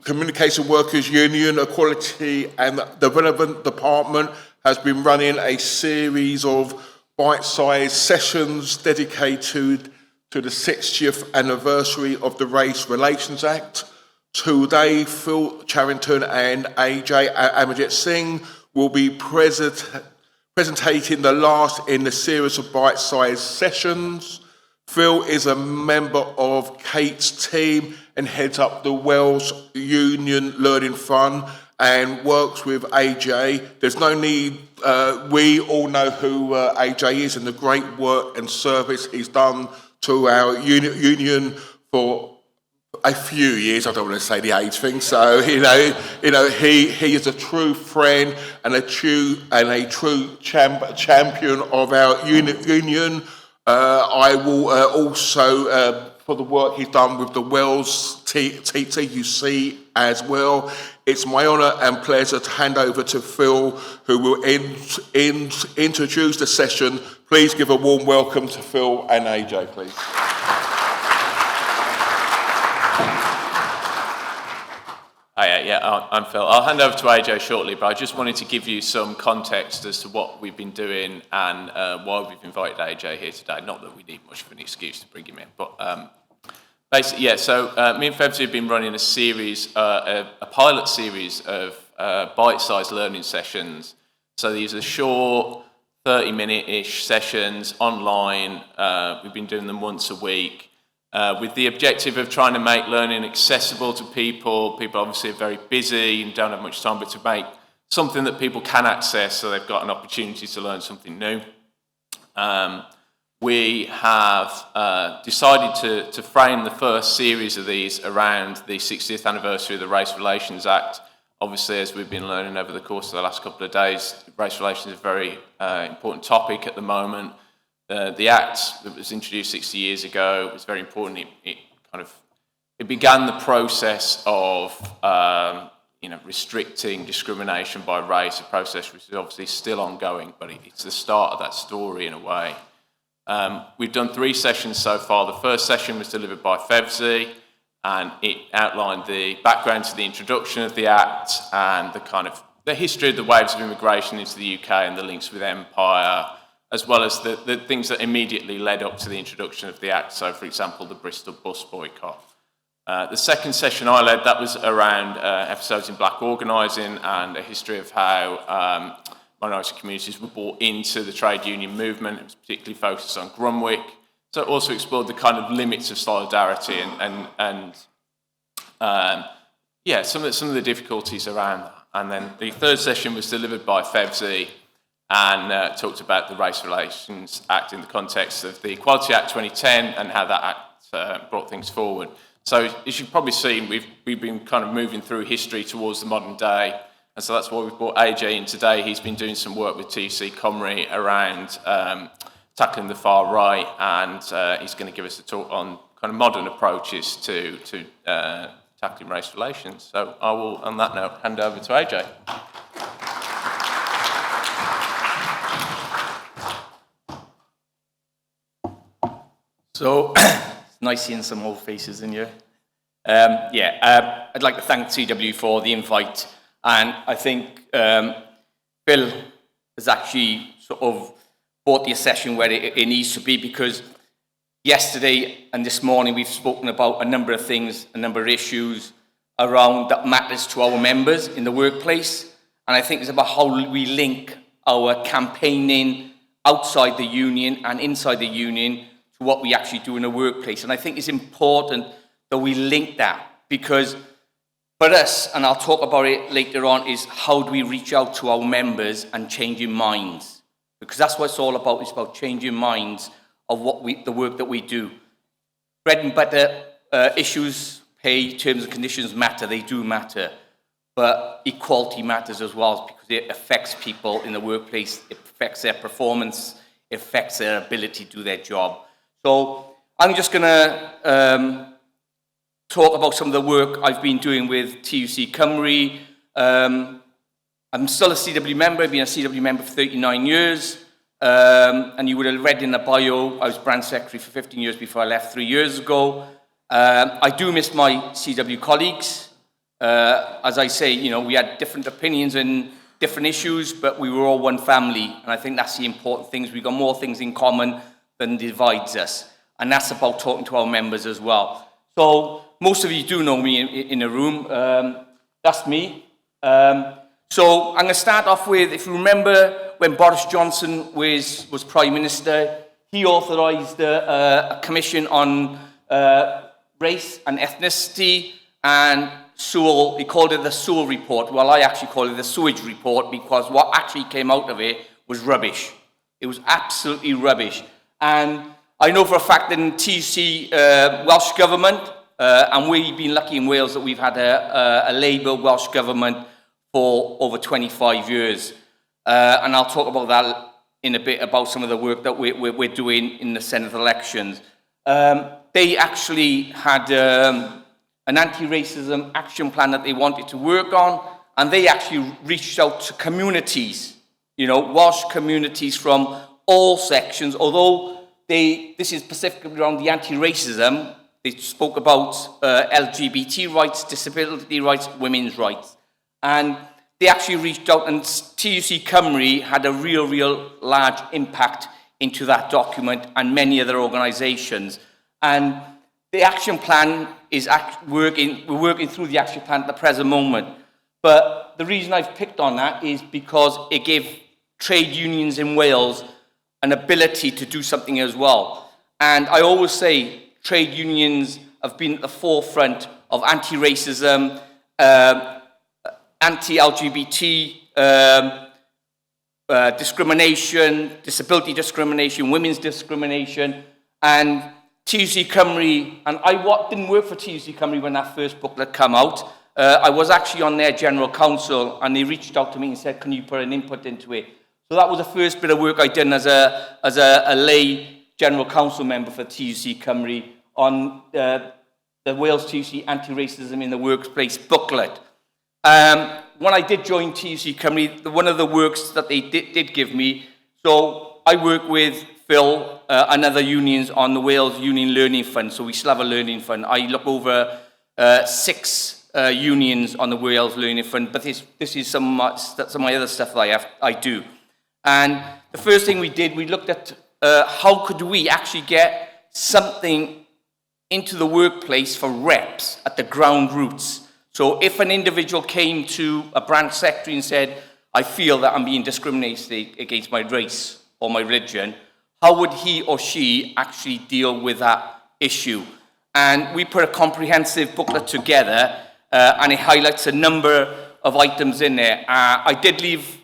Communication Workers Union, Equality and the relevant department has been running a series of bite-sized sessions dedicated to the 60th anniversary of the Race Relations Act. Today, Phil Charrington and AJ Amarjit Singh will be presenting the last in the series of bite-sized sessions. Phil is a member of Kate's team and heads up the Wales Union Learning Fund and works with AJ. There's no need, we all know who AJ is and the great work and service he's done to our union for a few years. I don't want to say the age thing. So he is a true friend and a true champion of our union. I will also, for the work he's done with the Wales TTUC as well. It's my honour and pleasure to hand over to Phil, who will introduce the session. Please give a warm welcome to Phil and AJ, please. I'm Phil. I'll hand over to AJ shortly, but I just wanted to give you some context as to what we've been doing and why we've invited AJ here today. Not that we need much of an excuse to bring him in, but basically, so me and Febsy have been running a series, a pilot series of bite-sized learning sessions. So these are short, 30-minute-ish sessions online. We've been doing them once a week. With the objective of trying to make learning accessible to people. People obviously are very busy and don't have much time, but to make something that people can access so they've got an opportunity to learn something new. We have decided to frame the first series of these around the 60th anniversary of the Race Relations Act. Obviously, as we've been learning over the course of the last couple of days, race relations is a very important topic at the moment. The Act that was introduced 60 years ago was very important. It began the process of restricting discrimination by race, a process which is obviously still ongoing, but it's the start of that story in a way. We've done 3 sessions so far. The first session was delivered by Febsy, and it outlined the background to the introduction of the Act and the history of the waves of immigration into the UK and the links with empire, as well as the things that immediately led up to the introduction of the Act. So, for example, the Bristol bus boycott. The second session I led, that was around episodes in black organising and a history of how minority communities were brought into the trade union movement. It was particularly focused on Grunwick. So it also explored the kind of limits of solidarity and some of the difficulties around that. And then the third session was delivered by Febsy and talked about the Race Relations Act in the context of the Equality Act 2010 and how that act brought things forward. So as you've probably seen, we've been kind of moving through history towards the modern day, and so that's why we've brought AJ in today. He's been doing some work with TUC Cymru around tackling the far right, and he's going to give us a talk on kind of modern approaches to tackling race relations. So I will, on that note, hand over to AJ. So, it's nice seeing some old faces in here. I'd like to thank CW for the invite, and I think Phil has actually sort of brought the session where it needs to be, because yesterday and this morning we've spoken about a number of things, a number of issues around that matters to our members in the workplace, and I think it's about how we link our campaigning outside the union and inside the union to what we actually do in the workplace. And I think it's important that we link that, because for us, and I'll talk about it later on, is how do we reach out to our members and changing minds? Because that's what it's all about. It's about changing minds of the work that we do. Bread and butter issues, pay, terms and conditions matter. They do matter. But equality matters as well, because it affects people in the workplace. It affects their performance. It affects their ability to do their job. So I'm just going to talk about some of the work I've been doing with TUC Cymru. I'm still a CW member. I've been a CW member for 39 years. And you would have read in the bio, I was branch secretary for 15 years before I left 3 years ago. I do miss my CW colleagues. as I say, you know, we had different opinions and different issues, but we were all one family. And I think that's the important things. We've got more things in common than divides us. And that's about talking to our members as well. So most of you do know me in the room. That's me. So I'm going to start off with, if you remember when Boris Johnson was Prime Minister, he authorised a commission on race and ethnicity and Sewell. He called it the Sewell Report. Well, I actually call it the Sewage Report, because what actually came out of it was rubbish. It was absolutely rubbish. And I know for a fact that in TUC Welsh Government, and we've been lucky in Wales that we've had a Labour Welsh Government for over 25 years. And I'll talk about that in a bit, about some of the work that we're doing in the Senedd elections. They actually had an anti-racism action plan that they wanted to work on, and they actually reached out to communities, you know, Welsh communities from all sections, although this is specifically around the anti-racism. They spoke about LGBT rights, disability rights, women's rights. And they actually reached out, and TUC Cymru had a real large impact into that document, and many other organisations. And the action plan is we're working through the action plan at the present moment. But the reason I've picked on that is because it gave trade unions in Wales an ability to do something as well. And I always say trade unions have been at the forefront of anti-racism, anti-LGBT discrimination, disability discrimination, women's discrimination, and TUC Cymru, and I didn't work for TUC Cymru when that first booklet came out. I was actually on their general council, and they reached out to me and said, can you put an input into it? So that was the first bit of work I did as a lay general council member for TUC Cymru on the Wales TUC Anti-Racism in the Workplace booklet. When I did join TUC Cymru, one of the works that they did give me, so I work with Phil and other unions on the Wales Union Learning Fund, so we still have a learning fund. I look over 6 unions on the Wales Learning Fund, but this is some of my other stuff that I do. And the first thing we did, we looked at how could we actually get something into the workplace for reps at the ground roots. So if an individual came to a branch secretary and said, I feel that I'm being discriminated against my race or my religion, how would he or she actually deal with that issue? And we put a comprehensive booklet together, and it highlights a number of items in there. I did leave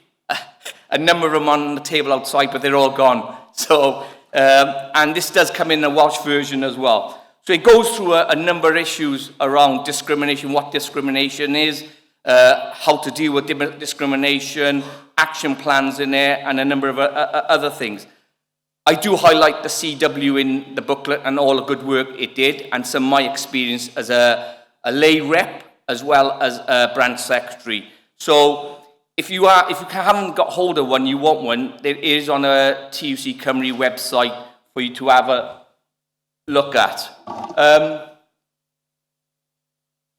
a number of them on the table outside, but they're all gone. So, and this does come in a Welsh version as well. So it goes through a number of issues around discrimination, what discrimination is, how to deal with discrimination, action plans in there, and a number of other things. I do highlight the CW in the booklet and all the good work it did, and some of my experience as a lay rep as well as a branch secretary. So if you haven't got hold of one, you want one, it is on a TUC Cymru website for you to have a look at.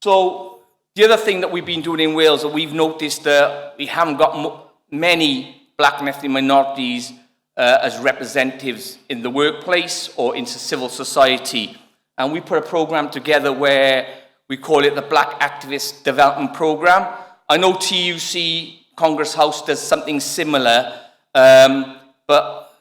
So the other thing that we've been doing in Wales, that we've noticed that we haven't got many black and ethnic minorities as representatives in the workplace or into civil society. And we put a program together where we call it the Black Activist Development Program. I know TUC Congress House does something similar, but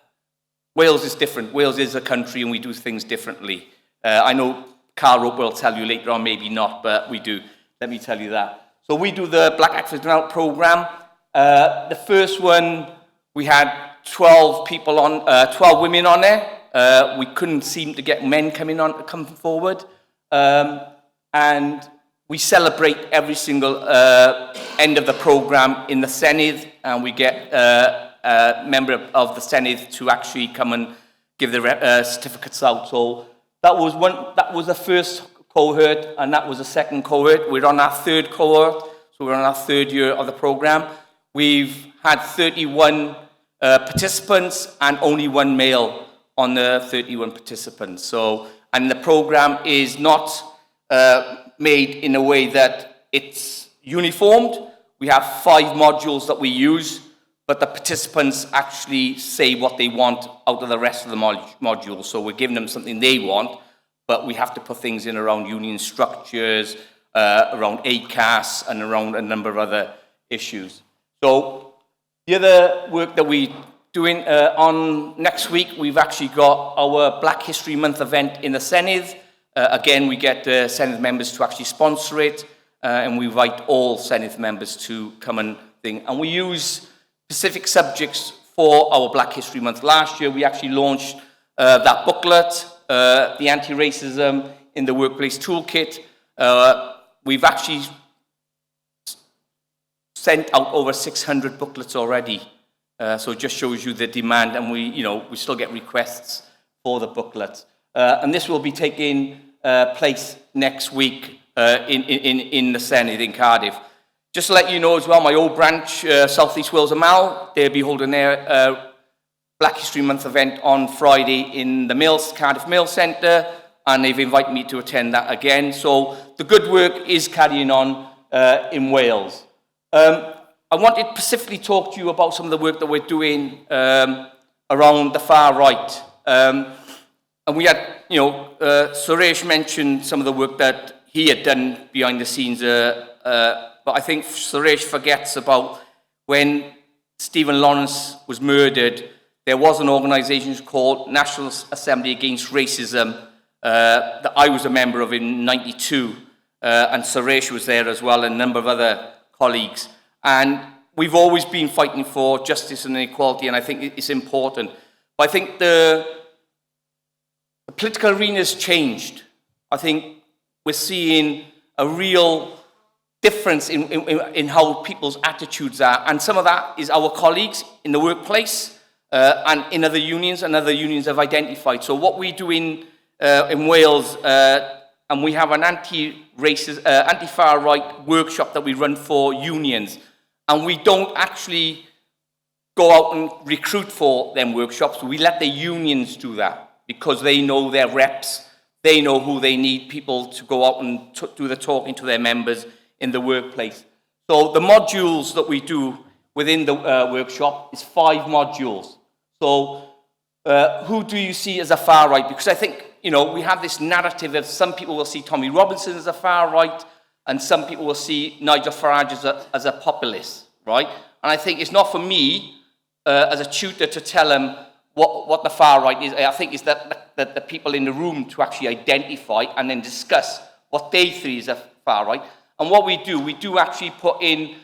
Wales is different. Wales is a country and we do things differently. I know Carl Rope will tell you later on, maybe not, but we do. Let me tell you that. So we do the Black Activist Development Program. The first one, we had 12 women on there. We couldn't seem to get men come forward. And we celebrate every single end of the program in the Senedd, and we get a member of the Senedd to actually come and give the certificates out. So that was the first cohort, and that was the second cohort. We're on our third cohort, so we're on our third year of the program. We've had 31 participants and only one male on the 31 participants. So, and the program is not made in a way that it's uniformed. We have 5 modules that we use, but the participants actually say what they want out of the rest of the modules. So we're giving them something they want, but we have to put things in around union structures, around ACAS, and around a number of other issues. So the other work that we're doing on next week, we've actually got our Black History Month event in the Senedd. Again, we get Senedd members to actually sponsor it, and we invite all Senedd members to come and thing. And we use specific subjects for our Black History Month. Last year, we actually launched that booklet, the Anti-Racism in the Workplace Toolkit. We've actually sent out over 600 booklets already. So it just shows you the demand, and we still get requests for the booklets. And this will be taking place next week in the Senedd in Cardiff. Just to let you know as well, my old branch, South East Wales Amal, they'll be holding their Black History Month event on Friday in the Cardiff Mill Centre, and they've invited me to attend that again. So the good work is carrying on in Wales. I wanted to specifically talk to you about some of the work that we're doing around the far right. And we had, Suresh mentioned some of the work that he had done behind the scenes, but I think Suresh forgets about when Stephen Lawrence was murdered. There was an organisation called National Assembly Against Racism that I was a member of in '92, and Suresh was there as well, and a number of other colleagues. And we've always been fighting for justice and equality, and I think it's important. But I think the political arena has changed. I think we're seeing a real difference in how people's attitudes are, and some of that is our colleagues in the workplace and in other unions, and other unions have identified. So what we do in Wales, and we have an anti-racist, anti-far right workshop that we run for unions, and we don't actually go out and recruit for them workshops. We let the unions do that because they know their reps, they know who they need people to go out and do the talking to their members in the workplace. So the modules that we do within the workshop is 5 modules. So who do you see as a far right? Because I think, we have this narrative that some people will see Tommy Robinson as a far right, and some people will see Nigel Farage as a populist, right? And I think it's not for me as a tutor to tell them what the far right is. I think it's that the people in the room to actually identify and then discuss what they see as a far right. And what we do actually put in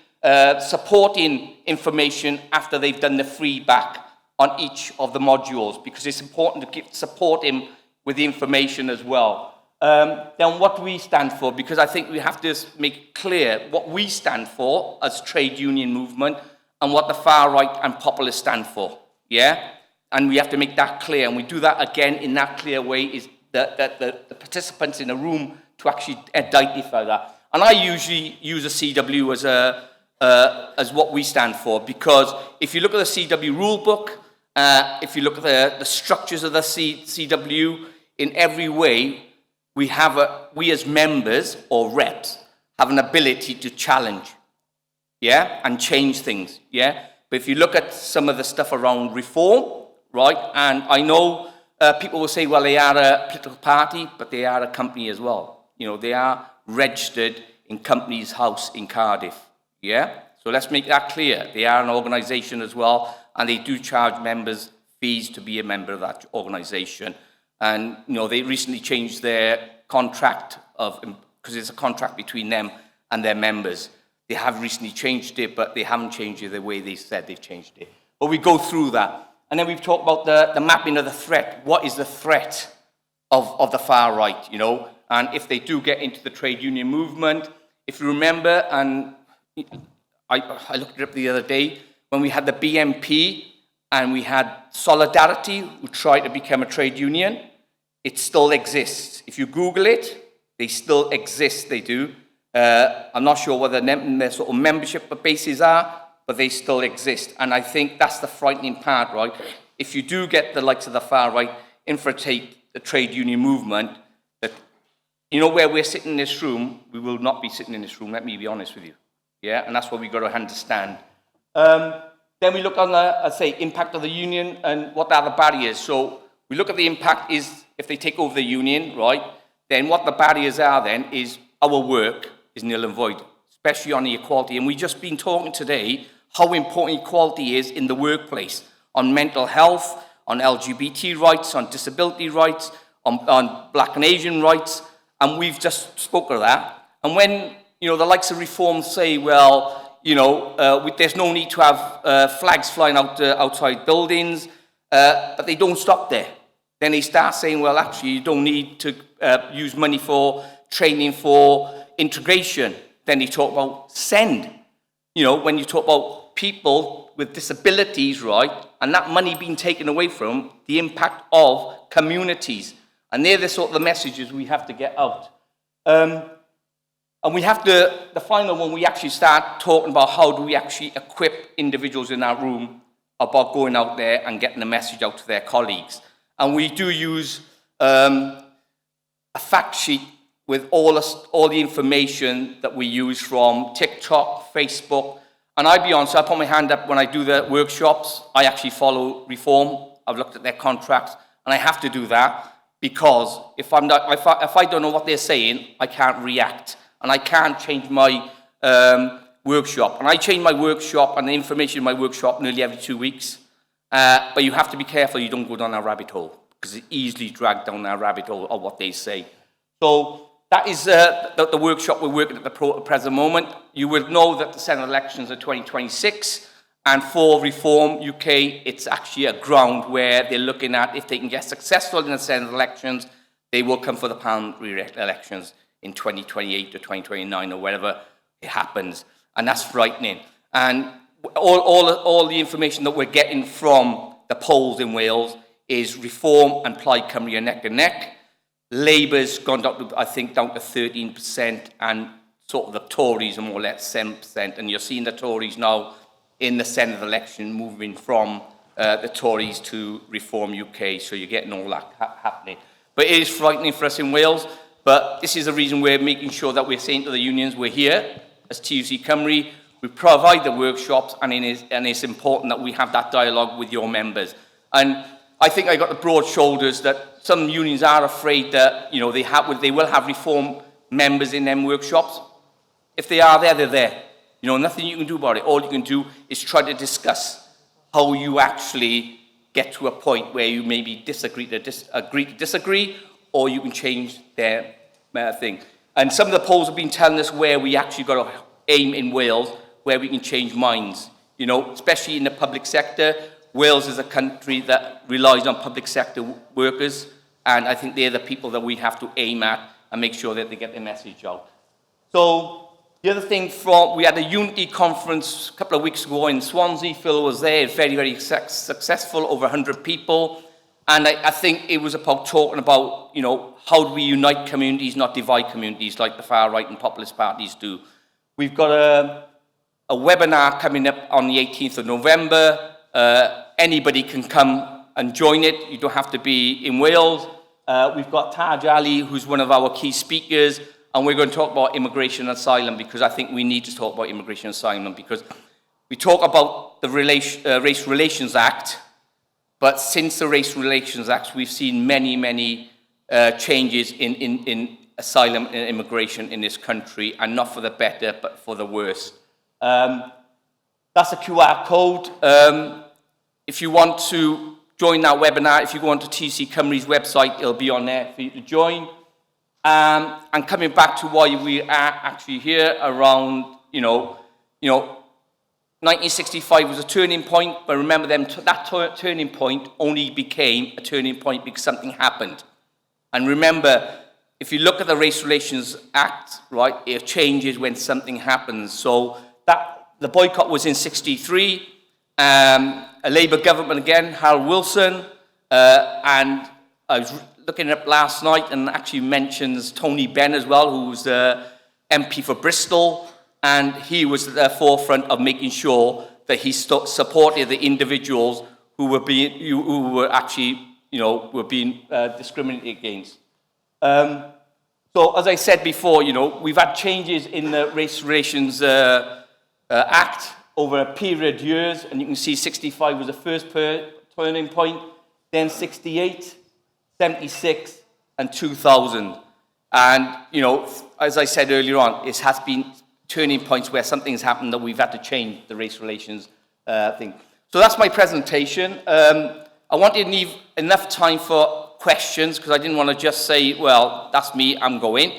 supporting information after they've done the feedback on each of the modules, because it's important to support him with the information as well. Then what we stand for, because I think we have to make clear what we stand for as trade union movement and what the far right and populist stand for, yeah? And we have to make that clear, and we do that again in that clear way, is that the participants in the room to actually identify that. And I usually use a CW as what we stand for, because if you look at the CW rule book, if you look at the structures of the CW, in every way, we as members or reps have an ability to challenge, yeah, and change things, yeah. But if you look at some of the stuff around reform, right, and I know people will say, well, they are a political party, but they are a company as well. They are registered in Companies House in Cardiff, yeah. So let's make that clear. They are an organisation as well, and they do charge members fees to be a member of that organisation. And, they recently changed their contract because it's a contract between them and their members. They have recently changed it, but they haven't changed it the way they said they've changed it. But we go through that. And then we've talked about the mapping of the threat. What is the threat of the far right, And if they do get into the trade union movement, if you remember, and I looked it up the other day, when we had the BNP and we had Solidarity, who tried to become a trade union, it still exists. If you Google it, they still exist, they do. I'm not sure what their sort of membership bases are, but they still exist. And I think that's the frightening part, right? If you do get the likes of the far right infiltrate the trade union movement, that you know, where we're sitting in this room, we will not be sitting in this room, let me be honest with you. Yeah, and that's what we've got to understand. Then we look on the, I'd say, impact of the union and what are the barriers. So we look at the impact is if they take over the union, right, then what the barriers are then is our work is nil and void, especially on the equality. And we've just been talking today how important equality is in the workplace, on mental health, on LGBT rights, on disability rights, on Black and Asian rights, and we've just spoken of that. And when, you know, the likes of Reform say, well, you know, there's no need to have flags flying out outside buildings, but they don't stop there. Then they start saying, well, actually, you don't need to use money for training for integration. Then they talk about SEND. You know, when you talk about people with disabilities, right, and that money being taken away from the impact of communities. And they're the sort of the messages we have to get out. And we have to, the final one, we actually start talking about how do we actually equip individuals in our room about going out there and getting the message out to their colleagues. And we do use a fact sheet with all the information that we use from TikTok, Facebook. And I'll be honest, I put my hand up when I do the workshops. I actually follow Reform. I've looked at their contracts, and I have to do that because if I don't know what they're saying, I can't react. And I can't change my workshop. And I change my workshop and the information in my workshop nearly every 2 weeks. But you have to be careful you don't go down that rabbit hole, because it's easily dragged down that rabbit hole of what they say. So that is the workshop we're working at the present moment. You will know that the Senate elections are 2026. And for Reform UK, it's actually a ground where they're looking at if they can get successful in the Senate elections, they will come for the parliamentary elections in 2028 or 2029 or wherever it happens. And that's frightening. And all the information that we're getting from the polls in Wales is Reform and Plaid Cymru are neck and neck. Labour's gone down to, I think, down to 13%, and sort of the Tories are more or less 7%. And you're seeing the Tories now in the Senate election moving from the Tories to Reform UK. So you're getting all that happening. But it is frightening for us in Wales. But this is the reason we're making sure that we're saying to the unions, we're here as TUC Cymru, we provide the workshops, and it's important that we have that dialogue with your members. And I think I got the broad shoulders that some unions are afraid that, you know, they will have Reform members in them workshops. If they are there, they're there. You know, nothing you can do about it. All you can do is try to discuss how you actually get to a point where you maybe agree to disagree, or you can change their thing. And some of the polls have been telling us where we actually got to aim in Wales, where we can change minds. You know, especially in the public sector. Wales is a country that relies on public sector workers, and I think they're the people that we have to aim at and make sure that they get their message out. So the other thing, we had a Unity conference a couple of weeks ago in Swansea. Phil was there, very, very successful, over 100 people. And I think it was about talking about, you know, how do we unite communities, not divide communities like the far right and populist parties do. We've got a webinar coming up on the 18th of November. Anybody can come and join it. You don't have to be in Wales. We've got Taj Ali, who's one of our key speakers, and we're going to talk about immigration and asylum, because I think we need to talk about immigration and asylum, because we talk about the Race Relations Act, but since the Race Relations Act, we've seen many, many changes in asylum and immigration in this country, and not for the better, but for the worse. That's a QR code. If you want to join that webinar, if you go onto TC Cymru's website, it'll be on there for you to join. And coming back to why we are actually here around, you know, 1965 was a turning point, but remember that turning point only became a turning point because something happened. And remember, if you look at the Race Relations Act, right, it changes when something happens. So the boycott was in 63, a Labour government again, Harold Wilson, and I was looking up last night and actually mentions Tony Benn as well, who's the MP for Bristol. And he was at the forefront of making sure that he supported the individuals who were being, were actually, were being discriminated against. So as I said before, we've had changes in the Race Relations Act over a period of years, and you can see 65 was the first turning point, then 68, 76, and 2000. And, as I said earlier on, it has been turning points where something's happened that we've had to change the race relations thing. So that's my presentation. I wanted to leave enough time for questions because I didn't want to just say, well, that's me, I'm going.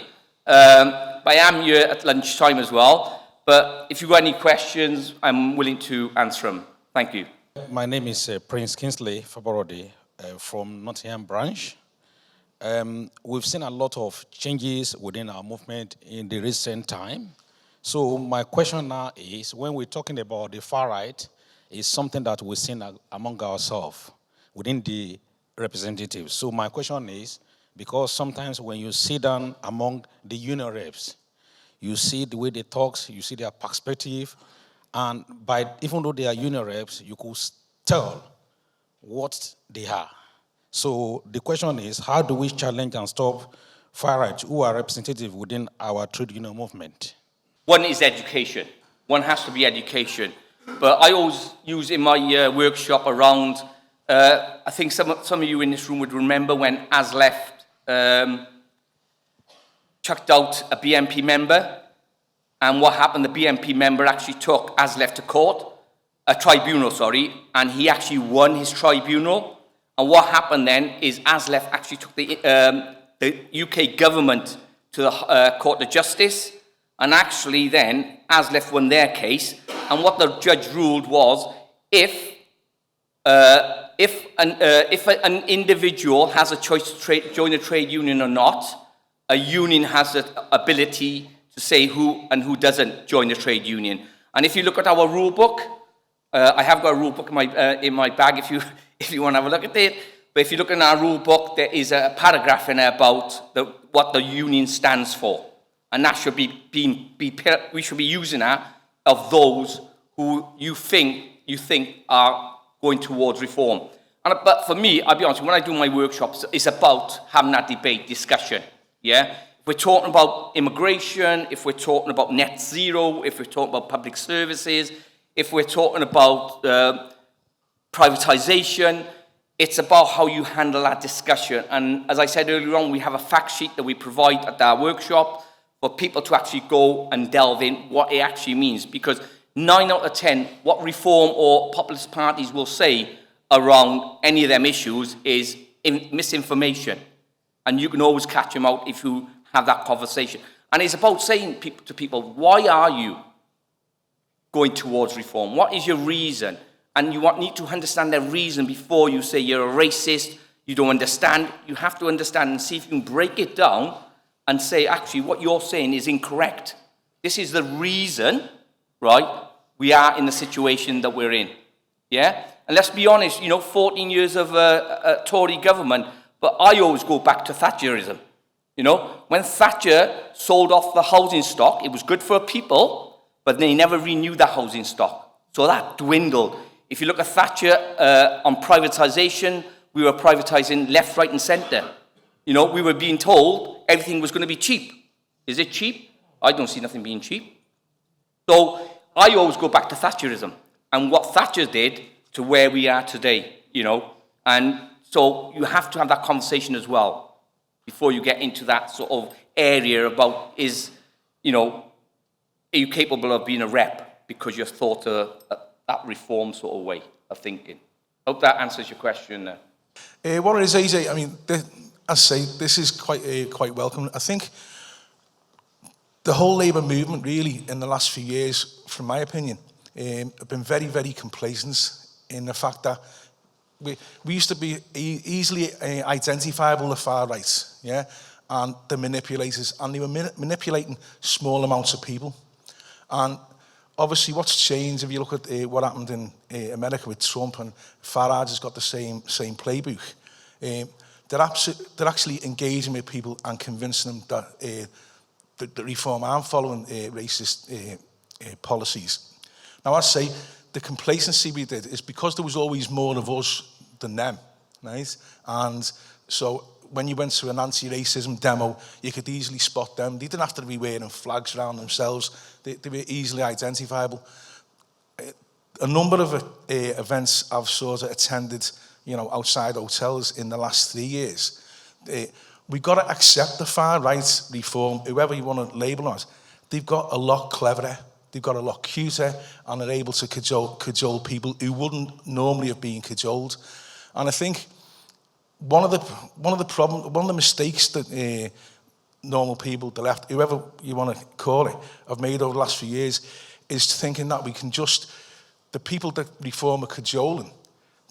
But I am here at lunchtime as well. But if you've got any questions, I'm willing to answer them. Thank you. My name is Prince Kingsley Faborodi from Nottingham branch. We've seen a lot of changes within our movement in the recent time. So my question now is, when we're talking about the far right, is something that we've seen among ourselves within the representatives. So my question is, because sometimes when you sit down among the union reps, you see the way they talk, you see their perspective, and even though they are union reps, you could tell what they are. So the question is, how do we challenge and stop far right who are representative within our trade union movement? One is education. One has to be education. But I always use in my workshop around, I think some of you in this room would remember when ASLEF chucked out a BNP member, and what happened, the BNP member actually took ASLEF to court, a tribunal, and he actually won his tribunal. And what happened then is ASLEF actually took the UK government to the Court of Justice, and actually then ASLEF won their case. And what the judge ruled was, if an individual has a choice to join a trade union or not, a union has the ability to say who and who doesn't join a trade union. And if you look at our rule book, I have got a rule book in my bag if you want to have a look at it. But if you look in our rule book, there is a paragraph in there about what the union stands for. And that should we should be using that of those who you think are going towards reform. But for me, I'll be honest, when I do my workshops, it's about having that debate, discussion, yeah? If we're talking about immigration, if we're talking about net zero, if we're talking about public services, if we're talking about privatization, it's about how you handle that discussion. And as I said earlier on, we have a fact sheet that we provide at our workshop for people to actually go and delve in what it actually means. Because 9 out of 10, what reform or populist parties will say around any of them issues is misinformation. And you can always catch them out if you have that conversation. And it's about saying to people, why are you going towards reform? What is your reason? And you need to understand their reason before you say you're a racist, you don't understand. You have to understand and see if you can break it down and say, actually, what you're saying is incorrect. This is the reason, right, we are in the situation that we're in. Yeah? And let's be honest, 14 years of a Tory government, but I always go back to Thatcherism. When Thatcher sold off the housing stock, it was good for people, but they never renewed the housing stock. So that dwindled. If you look at Thatcher on privatisation, we were privatising left, right and centre. We were being told everything was going to be cheap. Is it cheap? I don't see nothing being cheap. So I always go back to Thatcherism and what Thatcher did to where we are today, And so you have to have that conversation as well before you get into that sort of area about are you capable of being a rep because you're thought that reform sort of way of thinking. Hope that answers your question. What it is, AJ, I mean, as I say, this is quite welcome. I think the whole Labour movement really in the last few years, from my opinion, have been very, very complacent in the fact that we used to be easily identifiable, the far right, yeah, and the manipulators, and they were manipulating small amounts of people. And obviously what's changed, if you look at what happened in America with Trump, and Farage has got the same playbook, they're actually engaging with people and convincing them that the reform aren't following racist policies. Now, I say the complacency we did is because there was always more of us than them, right? And so when you went to an anti-racism demo, you could easily spot them. They didn't have to be wearing flags around themselves. They were easily identifiable. A number of events I've sort of attended, you know, outside hotels in the last 3 years. We've got to accept the far-right reform, whoever you want to label us. They've got a lot cleverer, they've got a lot cuter, and they're able to cajole people who wouldn't normally have been cajoled. And I think one of the mistakes that normal people, the left, whoever you want to call it, have made over the last few years is thinking that we can just, the people that reform are cajoling,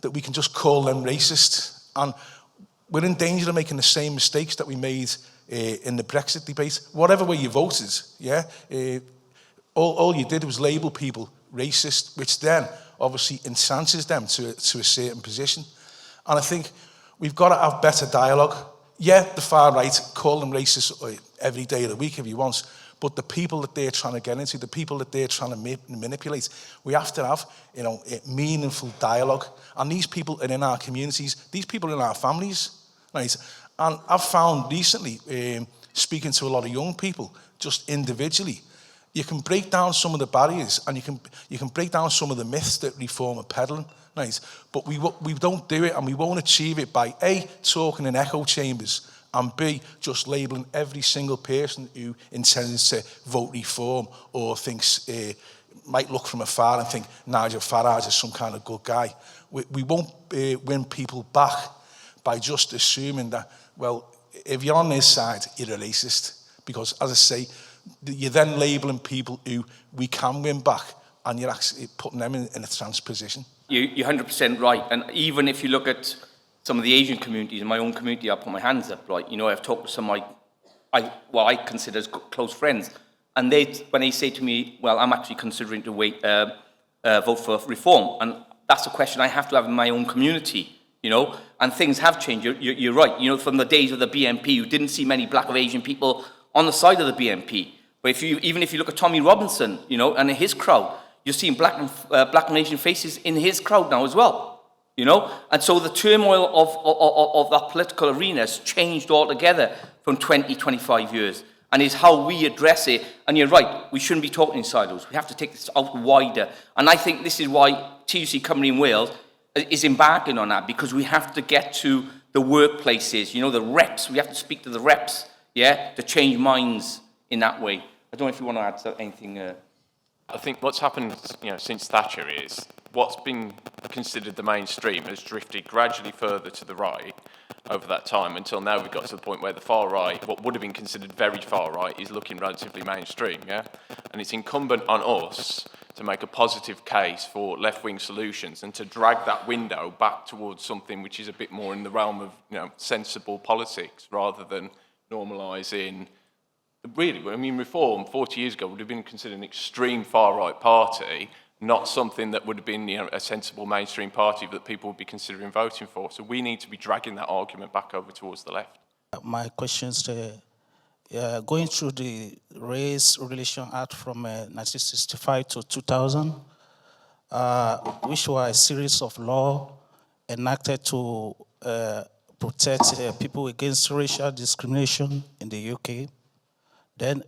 that we can just call them racist. And we're in danger of making the same mistakes that we made in the Brexit debate. Whatever way you voted, yeah, all you did was label people racist, which then obviously enhances them to a certain position. And I think we've got to have better dialogue. Yeah, the far right, call them racist every day of the week if you want, but the people that they're trying to get into, the people that they're trying to manipulate, we have to have, you know, a meaningful dialogue. And these people are in our communities, these people are in our families, right? And I've found recently, speaking to a lot of young people, just individually, you can break down some of the barriers and you can break down some of the myths that reform are peddling, right? But we don't do it, and we won't achieve it by A, talking in echo chambers, and B, just labelling every single person who intends to vote reform or thinks, might look from afar and think Nigel Farage is some kind of good guy. We won't win people back by just assuming that, well, if you're on this side, you're a racist. Because, as I say, you're then labelling people who we can win back, and you're actually putting them in a trans position. You're 100% right. And even if you look at some of the Asian communities, in my own community, I put my hands up, right? You know, I've talked to some of what I consider as close friends, and when they say to me, well, I'm actually considering to vote for reform, and that's a question I have to have in my own community. You know, and things have changed. You're right. You know, from the days of the BNP, you didn't see many black or Asian people on the side of the BNP. But even if you look at Tommy Robinson, you know, and his crowd, you're seeing black and Asian faces in his crowd now as well. You know, and so the turmoil of that political arena has changed altogether from 25 years, and is how we address it. And you're right. We shouldn't be talking in silos. We have to take this out wider. And I think this is why TUC Cymru in Wales is embarking on that, because we have to get to the workplaces, you know, the reps. We have to speak to the reps, yeah, to change minds in that way. I don't know if you want to add anything. I think what's happened, you know, since Thatcher is what's been considered the mainstream has drifted gradually further to the right over that time, until now we've got to the point where the far right, what would have been considered very far right, is looking relatively mainstream, yeah? And it's incumbent on us to make a positive case for left-wing solutions and to drag that window back towards something which is a bit more in the realm of, you know, sensible politics, rather than normalising. Really, I mean, Reform 40 years ago would have been considered an extreme far-right party, not something that would have been, you know, a sensible mainstream party that people would be considering voting for. So we need to be dragging that argument back over towards the left. My questions to going through the Race Relation Act from 1965 to 2000, which were a series of laws enacted to protect people against racial discrimination in the UK.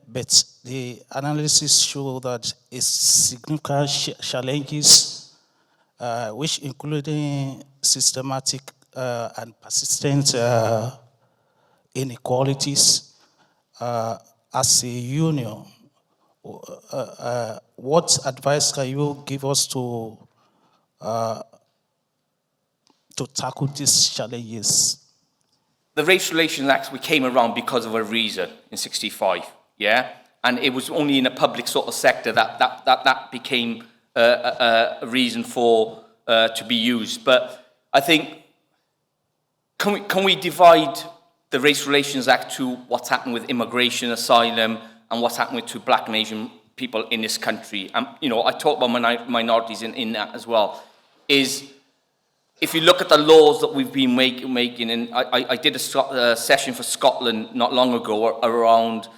But the analysis show that it's significant challenges, which including systematic and persistent inequalities. As a union, what advice can you give us to tackle these challenges? The Race Relations Act, we came around because of a reason in 65, yeah? And it was only in a public sort of sector that became a reason for to be used. But I think, can we divide the Race Relations Act to what's happened with immigration, asylum, and what's happened to black and Asian people in this country? And, you know, I talk about minorities in that as well. Is, if you look at the laws that we've been making, and I did a session for Scotland not long ago around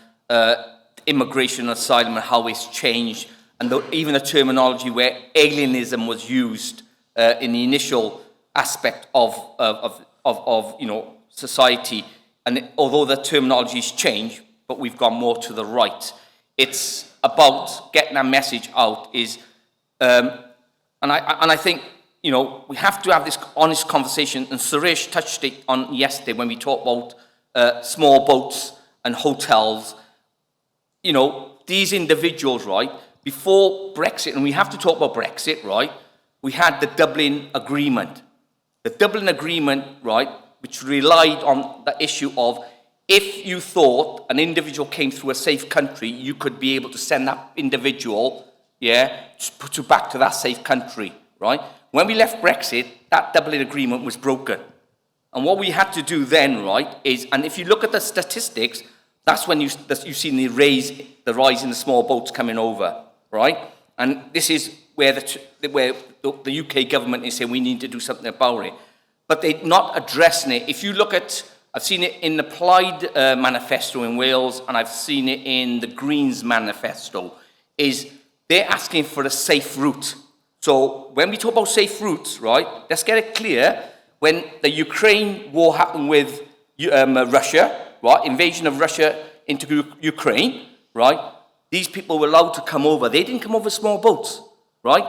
immigration and asylum and how it's changed, and even the terminology where alienism was used in the initial aspect of you know, society, and although the terminology's changed, but we've gone more to the right. It's about getting that message out. And I think, you know, we have to have this honest conversation, and Suresh touched it on yesterday when we talked about small boats and hotels. You know, these individuals, right, before Brexit, and we have to talk about Brexit, right, we had the Dublin Agreement. The Dublin Agreement, right, which relied on the issue of if you thought an individual came through a safe country, you could be able to send that individual, back to that safe country, right? When we left Brexit, that Dublin Agreement was broken. And what we had to do then, right, is, and if you look at the statistics, that's when you've seen the rise in the small boats coming over, right? And this is where the UK government is saying we need to do something about it. But they're not addressing it. If you look at, I've seen it in the Plaid manifesto in Wales, and I've seen it in the Greens manifesto, is they're asking for a safe route. So when we talk about safe routes, right, let's get it clear. When the Ukraine war happened with Russia, right, invasion of Russia into Ukraine, right, these people were allowed to come over. They didn't come over small boats, right?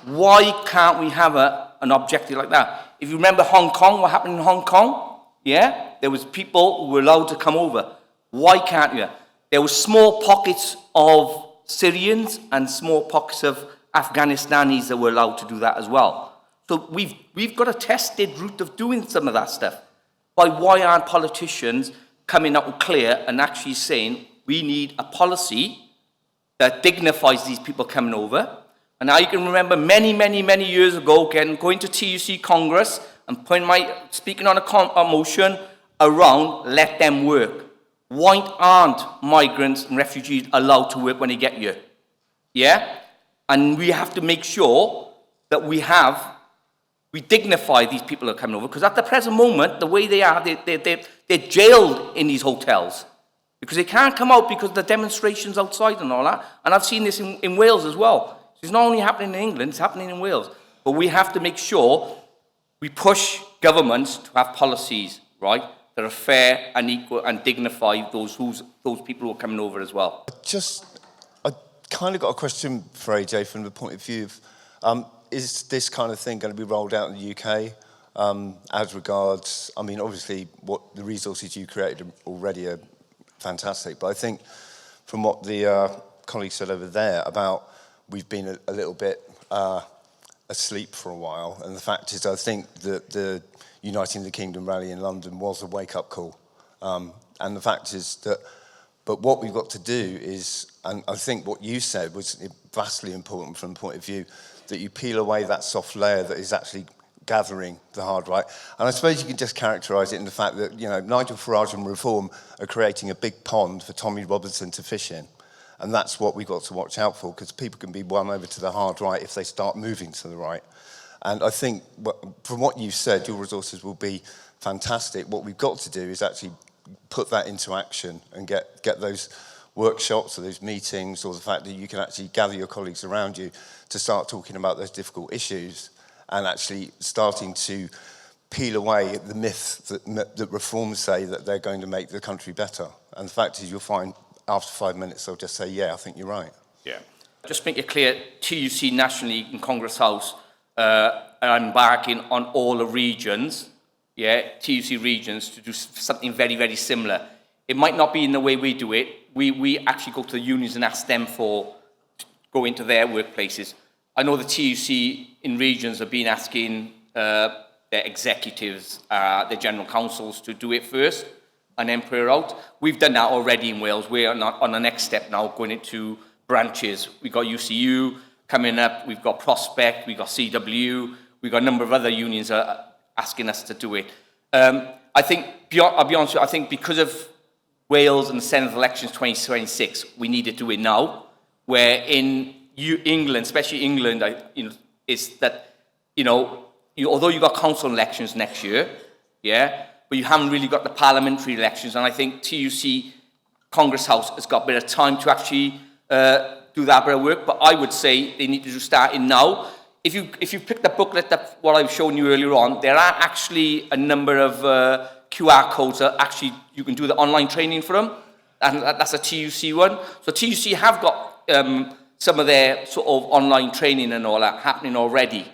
Why can't we have an objective like that? If you remember Hong Kong, what happened in Hong Kong? Yeah, there was people who were allowed to come over. Why can't you? There were small pockets of Syrians and small pockets of Afghanistanis that were allowed to do that as well. So we've got a tested route of doing some of that stuff. Why aren't politicians coming out clear and actually saying we need a policy that dignifies these people coming over? And I can remember many, many, many years ago, going to TUC Congress and speaking on a motion around let them work. Why aren't migrants and refugees allowed to work when they get here? Yeah? And we have to make sure that we dignify these people that are coming over, because at the present moment, the way they are, they're jailed in these hotels because they can't come out because of the demonstrations outside and all that. And I've seen this in Wales as well. It's not only happening in England, it's happening in Wales. But we have to make sure we push governments to have policies, right, that are fair and equal and dignify those people who are coming over as well. I kind of got a question for AJ from the point of view of, is this kind of thing going to be rolled out in the UK as regards, I mean, obviously what the resources you created already are fantastic, but I think from what the colleague said over there about we've been a little bit asleep for a while, and the fact is I think that the Uniting the Kingdom rally in London was a wake-up call, and the fact is that, but what we've got to do is, and I think what you said was vastly important from the point of view that you peel away that soft layer that is actually gathering the hard right. And I suppose you can just characterise it in the fact that, you know, Nigel Farage and Reform are creating a big pond for Tommy Robinson to fish in. And that's what we've got to watch out for, because people can be won over to the hard right if they start moving to the right. And I think from what you've said, your resources will be fantastic. What we've got to do is actually put that into action and get those workshops or those meetings, or the fact that you can actually gather your colleagues around you to start talking about those difficult issues and actually starting to peel away the myth that Reform say that they're going to make the country better. And the fact is you'll find after 5 minutes they'll just say, yeah, I think you're right. Yeah. Just make it clear, TUC nationally in Congress House are embarking on all the regions, TUC regions, to do something very, very similar. It might not be in the way we do it. We actually go to the unions and ask them to go into their workplaces. I know the TUC in regions have been asking their executives, their general councils to do it first and then put it out. We've done that already in Wales. We're on the next step now, going into branches. We've got UCU coming up, we've got Prospect, we've got CW, we've got a number of other unions asking us to do it. I think, I'll be honest with you, I think because of Wales and the Senate elections 2026, we need to do it now, where in England, especially England, is that, although you've got council elections next year, but you haven't really got the parliamentary elections, and I think TUC Congress House has got a bit of time to actually do that bit of work, but I would say they need to start in now. If you pick the booklet, what I've shown you earlier on, there are actually a number of QR codes are actually, you can do the online training for them, and that's a TUC one. So TUC have got some of their sort of online training and all that happening already,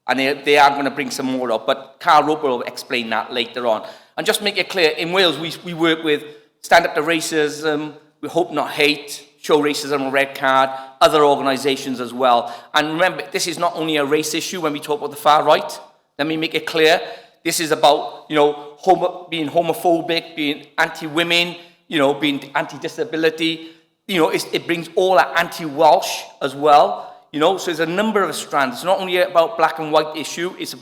and they are going to bring some more up, but Carl Roper will explain that later on. And just make it clear, in Wales we work with Stand Up to Racism, we Hope Not Hate, Show Racism on Red Card, other organisations as well. And remember, this is not only a race issue when we talk about the far right. Let me make it clear. This is about, you know, being homophobic, being anti-women, you know, being anti-disability. You know, it brings all that anti-Welsh as well. You know, so there's a number of strands. It's not only about black and white issue, it's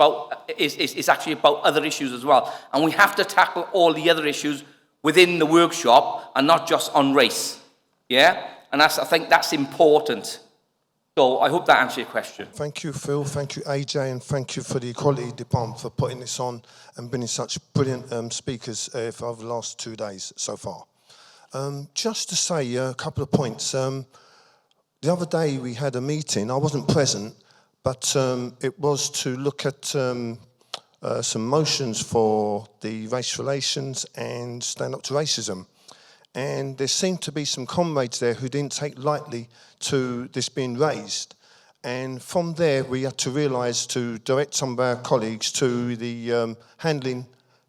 actually about other issues as well. And we have to tackle all the other issues within the workshop and not just on race. Yeah? And I think that's important. So I hope that answers your question. Thank you, Phil. Thank you, AJ. And thank you for the Equality Department for putting this on and bringing such brilliant speakers for over the last 2 days so far. Just to say a couple of points. The other day we had a meeting. I wasn't present, but it was to look at some motions for the race relations and stand up to racism. And there seemed to be some comrades there who didn't take lightly to this being raised. And from there, we had to realise to direct some of our colleagues to the handling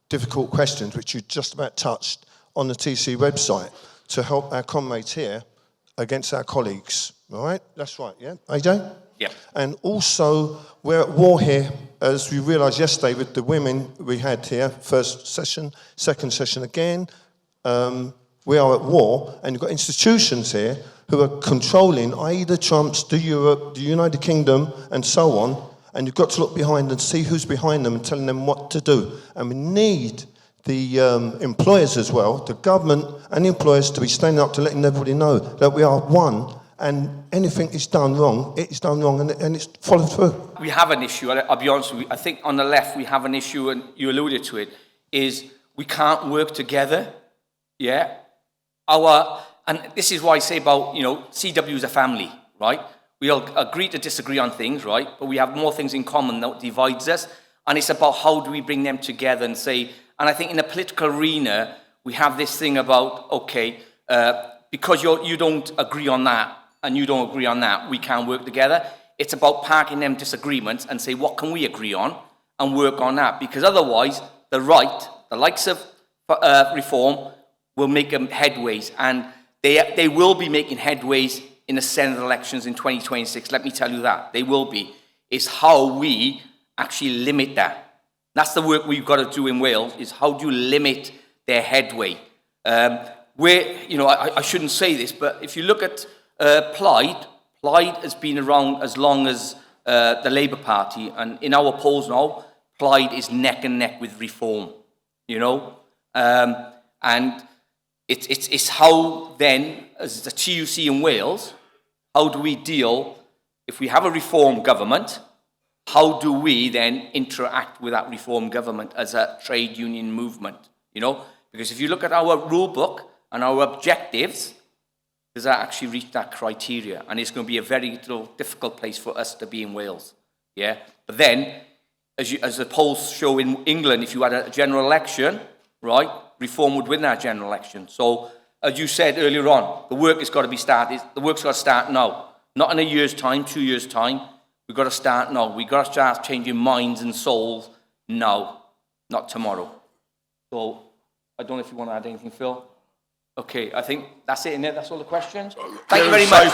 difficult questions, which you just about touched on the TC website, to help our comrades here against our colleagues. All right? That's right, yeah? AJ? Yeah. And also, we're at war here, as we realised yesterday with the women we had here, first session, second session again. We are at war, and you've got institutions here who are controlling, i.e. the Trumps, the Europe, the United Kingdom, and so on, and you've got to look behind and see who's behind them and telling them what to do. And we need the employers as well, the government and the employers, to be standing up to letting everybody know that we are one, and anything is done wrong, it is done wrong, and it's followed through. We have an issue, I'll be honest with you. I think on the left we have an issue, and you alluded to it, is we can't work together, yeah? And this is why I say about, you know, CW is a family, right? We all agree to disagree on things, right? But we have more things in common that divides us. And it's about how do we bring them together and say, and I think in the political arena, we have this thing about, okay, because you don't agree on that and you don't agree on that, we can't work together. It's about parking them disagreements and say, what can we agree on and work on that? Because otherwise, the right, the likes of Reform, will make headways, and they will be making headways in the Senate elections in 2026. Let me tell you that. They will be. It's how we actually limit that. That's the work we've got to do in Wales, is how do you limit their headway? You know, I shouldn't say this, but if you look at Plaid has been around as long as the Labour Party, and in our polls now, Plaid is neck and neck with Reform, you know? And it's how then, as the TUC in Wales, how do we deal, if we have a Reform government, how do we then interact with that Reform government as a trade union movement, you know? Because if you look at our rule book and our objectives, does that actually reach that criteria? And it's going to be a very difficult place for us to be in Wales, yeah? But then, as the polls show in England, if you had a general election, right, Reform would win that general election. So, as you said earlier on, the work has got to be started. The work's got to start now. Not in a year's time, 2 years' time. We've got to start now. We've got to start changing minds and souls now, not tomorrow. So, I don't know if you want to add anything, Phil. Okay, I think that's it, isn't it? That's all the questions. Thank you very much.